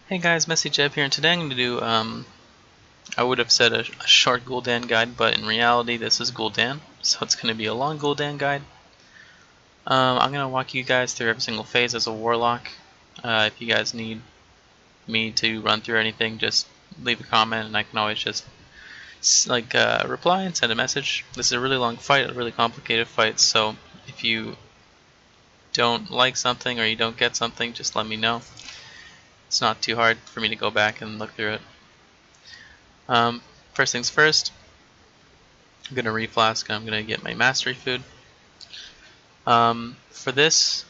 Hey guys, Messy Jeb here, and today I'm going to do, I would have said a short Gul'dan guide, but in reality this is Gul'dan, so it's going to be a long Gul'dan guide. I'm going to walk you guys through every single phase as a Warlock. If you guys need me to run through anything, just leave a comment and I can always just reply and send a message. This is a really long fight, a really complicated fight, so if you don't like something or you don't get something, just let me know. It's not too hard for me to go back and look through it. First things first, I'm going to reflask and I'm going to get my mastery food. For this,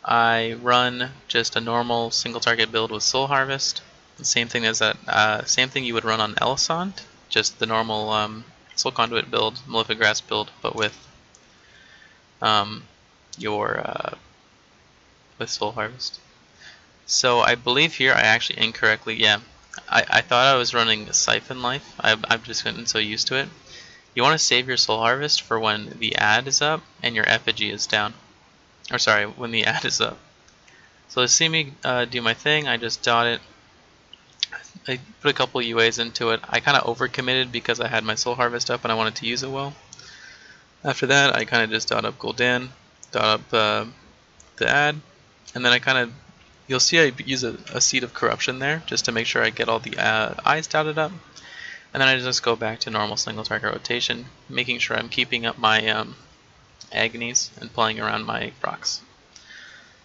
I run just a normal single target build with Soul Harvest. The same thing as that, same thing you would run on Elisand, just the normal Soul Conduit build, Malefic Grass build, but with with Soul Harvest. So I believe here I actually incorrectly, I thought I was running Siphon Life. I've just gotten so used to it. You want to save your Soul Harvest for when the ad is up and your effigy is down. Or sorry, when the ad is up. So to see me do my thing, I just dot it. I put a couple UAs into it. I kind of overcommitted because I had my Soul Harvest up and I wanted to use it well. After that, I kind of just dot up Gul'dan, dot up the ad, and then I kind of, you'll see I use a Seed of Corruption there just to make sure I get all the eyes dotted up. And then I just go back to normal single target rotation, making sure I'm keeping up my agonies and playing around my procs.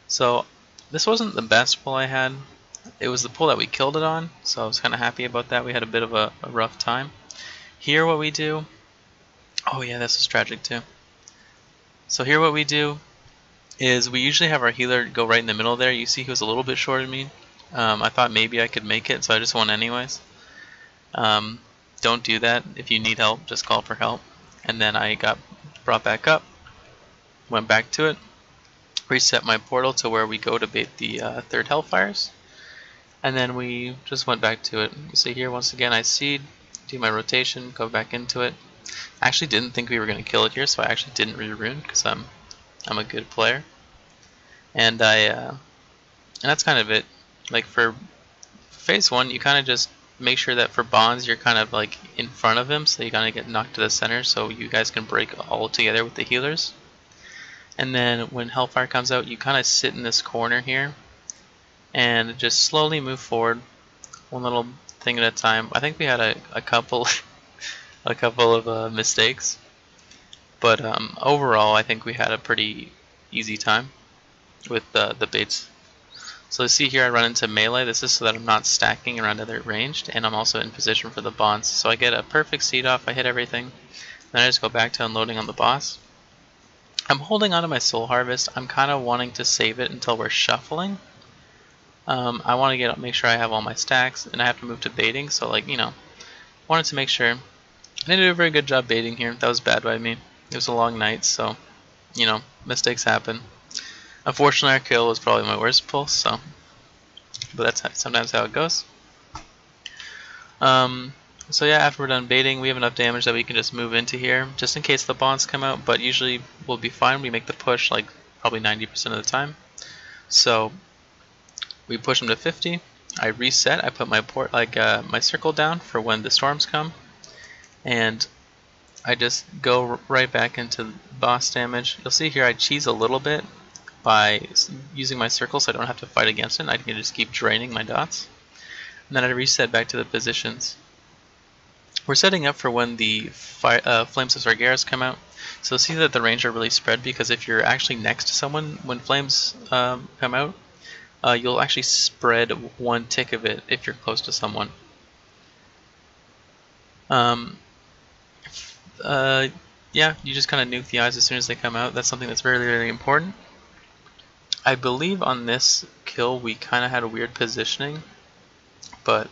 So this wasn't the best pull I had. It was the pull that we killed it on, so I was kind of happy about that. We had a bit of a rough time. Here what we do, oh yeah, this was tragic too. So here what we do is we usually have our healer go right in the middle there. You see he was a little bit short of me. I thought maybe I could make it, so I just won anyways. Don't do that. If you need help, just call for help. And then I got brought back up, went back to it, reset my portal to where we go to bait the third Hellfires, and then we just went back to it. You see here once again I seed, do my rotation, go back into it. I actually didn't think we were going to kill it here, so I actually didn't re-rune because I'm a good player. And and that's kind of it. Like for phase 1, you kind of just make sure that for bonds you're kind of like in front of him, so you kind of get knocked to the center so you guys can break all together with the healers. And then when Hellfire comes out, you kind of sit in this corner here and just slowly move forward, one little thing at a time. I think we had a couple of mistakes, but overall I think we had a pretty easy time with the baits. So see here I run into melee. This is so that I'm not stacking around other ranged, and I'm also in position for the bonds. So I get a perfect seed off, I hit everything, then I just go back to unloading on the boss. I'm holding onto my Soul Harvest. I'm kind of wanting to save it until we're shuffling. I want to make sure I have all my stacks, and I have to move to baiting, so like, you know, wanted to make sure. I didn't do a very good job baiting here. That was bad by me. It was a long night, so, you know, mistakes happen. Unfortunately, our kill was probably my worst pull, so, but that's sometimes how it goes. So yeah, after we're done baiting, we have enough damage that we can just move into here, just in case the bonds come out, but usually we'll be fine. We make the push like probably 90% of the time. So we push them to 50. I reset. I put my my circle down for when the storms come, and I just go right back into boss damage. You'll see here I cheese a little bit by using my circle, so I don't have to fight against it. I can just keep draining my dots, and then I reset back to the positions. We're setting up for when the Flames of Sargeras come out. So see that the range are really spread, because if you're actually next to someone when Flames come out, you'll actually spread one tick of it if you're close to someone. Yeah, you just kind of nuke the eyes as soon as they come out. That's something that's very, very important. I believe on this kill we kind of had a weird positioning, but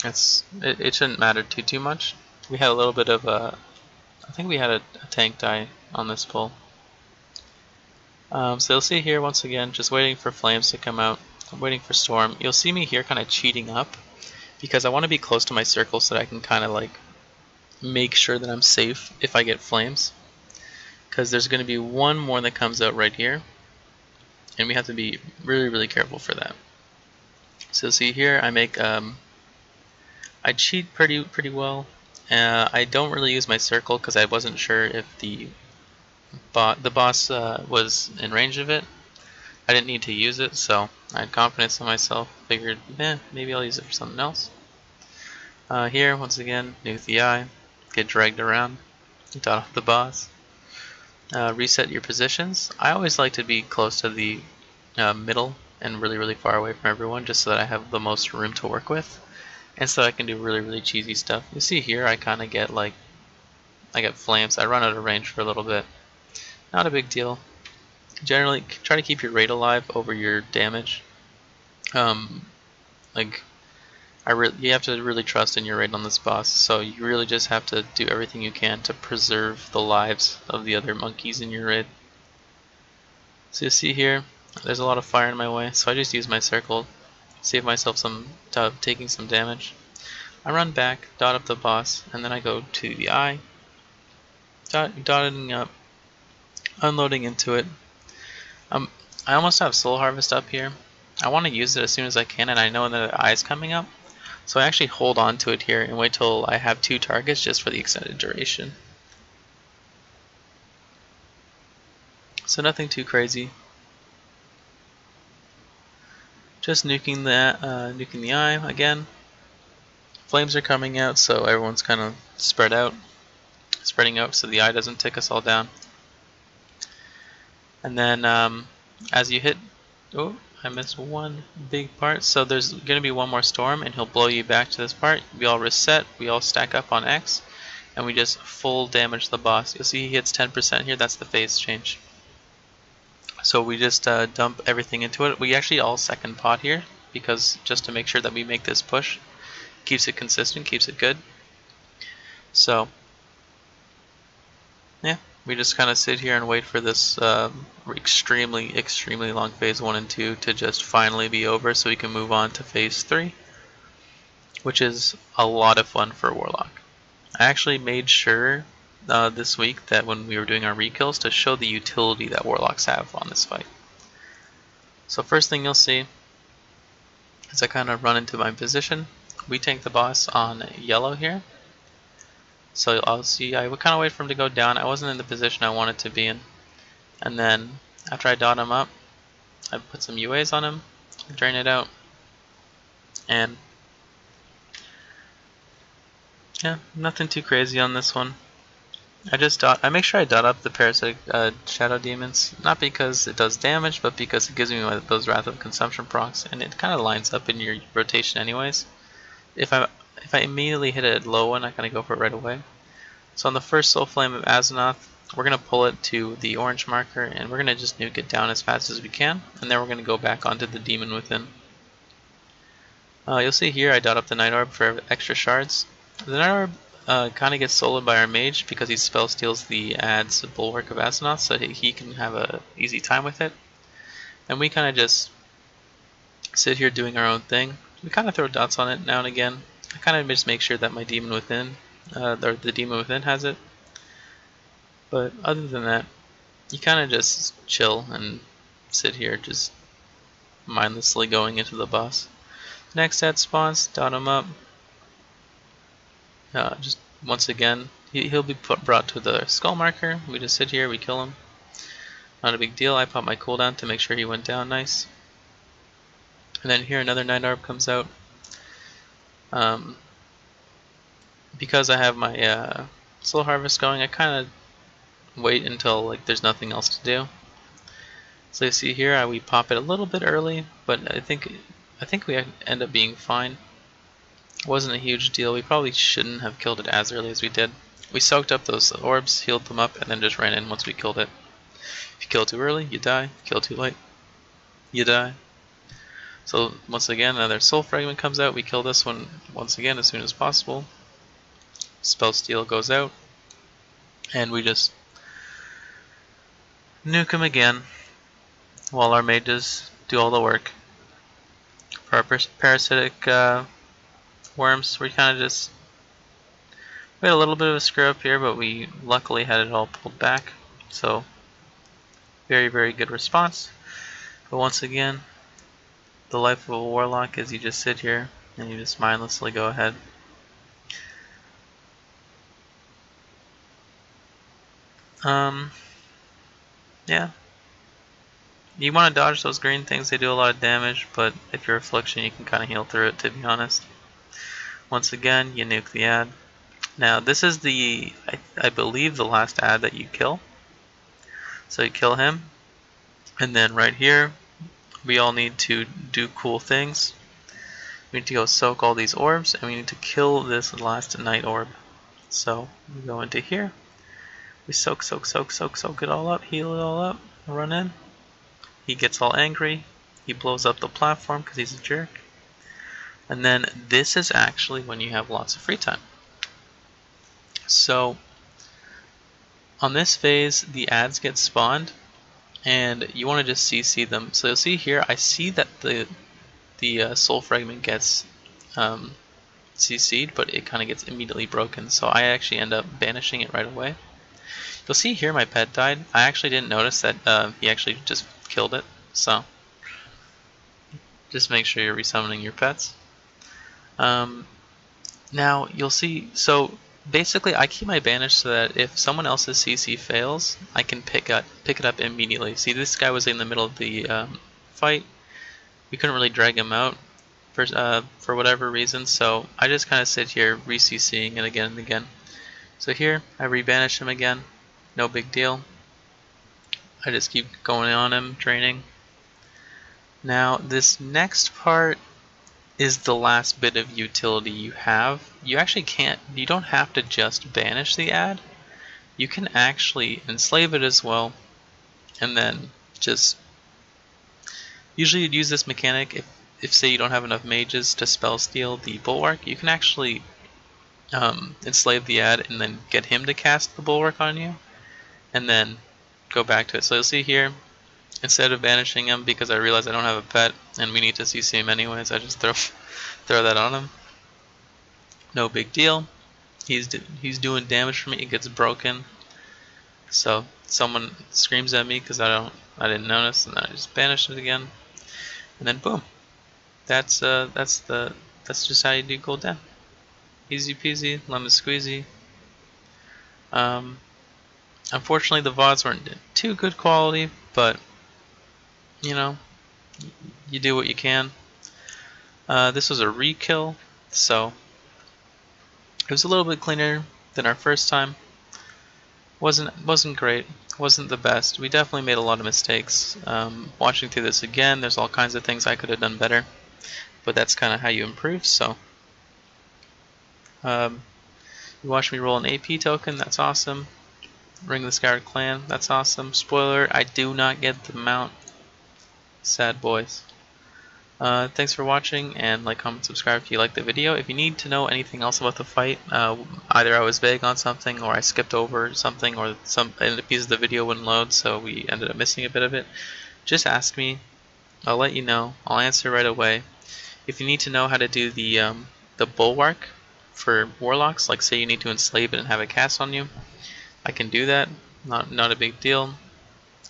it shouldn't matter too much. We had a little bit of I think we had a tank die on this pull. So you'll see here once again, just waiting for Flames to come out. I'm waiting for Storm. You'll see me here kind of cheating up because I want to be close to my circle so that I can kind of like make sure that I'm safe if I get Flames. Because there's going to be one more that comes out right here, and we have to be really, really careful for that. So see here, I cheat pretty well. I don't really use my circle because I wasn't sure if the boss was in range of it. I didn't need to use it, so I had confidence in myself. Figured, maybe I'll use it for something else. Here, once again, nuke the eye, get dragged around, dot off the boss. Reset your positions. I always like to be close to the middle and really far away from everyone, just so that I have the most room to work with, and so I can do really cheesy stuff. You see here, I kind of get like, I get flames. I run out of range for a little bit. Not a big deal. Generally, try to keep your rate alive over your damage. Like, you have to really trust in your raid on this boss, so you really just have to do everything you can to preserve the lives of the other monkeys in your raid. So you see here, there's a lot of fire in my way, so I just use my circle, save myself taking some damage. I run back, dot up the boss, and then I go to the eye, dotting up, unloading into it. I almost have Soul Harvest up here. I want to use it as soon as I can, and I know that the eye is coming up. So I actually hold on to it here and wait till I have 2 targets just for the extended duration. So nothing too crazy. Just nuking the eye again. Flames are coming out, so everyone's kind of spreading out so the eye doesn't take us all down. And then as you hit, oh, I missed one big part. So there's going to be one more storm, and he'll blow you back to this part. We all reset, we all stack up on X, and we just full damage the boss. You'll see he hits 10% here. That's the phase change. So we just dump everything into it. We actually all second pot here, because just to make sure that we make this push. Keeps it consistent, keeps it good. So yeah, we just kind of sit here and wait for this extremely long phase 1 and 2 to just finally be over, so we can move on to phase 3, which is a lot of fun for Warlock. I actually made sure this week that when we were doing our rekills to show the utility that Warlocks have on this fight. So first thing you'll see is I kind of run into my position. We tank the boss on yellow here. So I'll see, I would kind of wait for him to go down. I wasn't in the position I wanted to be in. And then after I dot him up, I put some UAs on him, drain it out, and yeah, nothing too crazy on this one. I make sure I dot up the parasitic shadow demons, not because it does damage, but because it gives me those Wrath of Consumption procs, and it kind of lines up in your rotation anyways. If I immediately hit a low one, I kind of go for it right away. So on the first Soul Flame of Azzinoth, we're going to pull it to the orange marker, and we're going to just nuke it down as fast as we can, and then we're going to go back onto the Demon Within. You'll see here I dot up the Night Orb for extra shards. The Night Orb kind of gets soloed by our mage because he spell steals the ad's Bulwark of Azzinoth, so he can have a easy time with it. And we kind of just sit here doing our own thing. We kind of throw dots on it now and again. I kind of just make sure that my Demon Within, or the Demon Within has it. But other than that, you kind of just chill and sit here just mindlessly going into the boss. Next set spawns, dot him up. Just once again, he'll be brought to the skull marker. We just sit here, we kill him. Not a big deal. I pop my cooldown to make sure he went down nice. And then here another Night Orb comes out. Because I have my Soul Harvest going, I kind of wait until like there's nothing else to do. So you see here, we pop it a little bit early, but I think we end up being fine. It wasn't a huge deal. We probably shouldn't have killed it as early as we did. We soaked up those orbs, healed them up, and then just ran in once we killed it. If you kill too early, you die. Kill too late, you die. So once again, another Soul Fragment comes out. We kill this one once again as soon as possible. Spell Steal goes out, and we just nuke him again while our mages do all the work. For our parasitic worms, we kind of just we had a little bit of a screw up here, but we luckily had it all pulled back. So very good response. But once again, the life of a warlock is you just sit here and you just mindlessly go ahead. Yeah. You want to dodge those green things, they do a lot of damage, but if you're Affliction, you can kind of heal through it, to be honest. Once again, you nuke the ad. Now, this is the, I believe, the last ad that you kill. So you kill him, and then right here, we all need to do cool things. We need to go soak all these orbs, and we need to kill this last night orb. So we go into here, we soak it all up, heal it all up, run in. He gets all angry, he blows up the platform because he's a jerk. And then this is actually when you have lots of free time. So on this phase, the ads get spawned, and you want to just CC them. So you'll see here, I see that the soul fragment gets CC'd, but it kind of gets immediately broken. So I actually end up banishing it right away. You'll see here my pet died. I actually didn't notice that he actually just killed it. So just make sure you're resummoning your pets. Now you'll see, so basically I keep my banish so that if someone else's CC fails, I can pick it up immediately. See, this guy was in the middle of the fight. We couldn't really drag him out for whatever reason, so I just kind of sit here re-CCing it again and again. So here, I rebanish him again, no big deal. I just keep going on him, training. Now this next part is the last bit of utility you have. You actually you don't have to just banish the ad. You can actually enslave it as well, and then just, usually you'd use this mechanic if say you don't have enough mages to spell steal the bulwark. You can actually enslave the ad and then get him to cast the bulwark on you, and then go back to it. So you'll see here, instead of banishing him, because I realize I don't have a pet and we need to CC him anyways, I just throw that on him. No big deal. He's doing damage for me. It gets broken. So someone screams at me because I didn't notice, and then I just banish it again, and then boom. That's just how you do Gul'dan. Easy peasy, lemon squeezy. Unfortunately, the VODs weren't too good quality, but you know, you do what you can. This was a rekill, so it was a little bit cleaner than our first time. Wasn't great, wasn't the best. We definitely made a lot of mistakes. Watching through this again, there's all kinds of things I could have done better, but that's kind of how you improve. So you watch me roll an AP token, that's awesome. Ring the Scoured Clan, that's awesome. Spoiler, I do not get the mount. Sad boys. Thanks for watching, and like, comment, subscribe if you liked the video. If you need to know anything else about the fight, either I was vague on something, or I skipped over something, or a piece of the video wouldn't load, so we ended up missing a bit of it, just ask me. I'll let you know. I'll answer right away. If you need to know how to do the bulwark for warlocks, like say you need to enslave it and have it cast on you, I can do that. Not a big deal.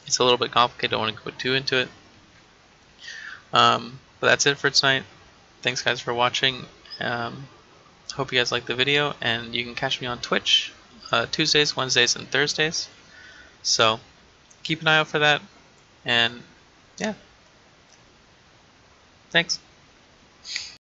It's a little bit complicated. I don't want to go too into it. But that's it for tonight. Thanks guys for watching. Hope you guys liked the video, and you can catch me on Twitch Tuesdays, Wednesdays, and Thursdays. So keep an eye out for that, and yeah, thanks.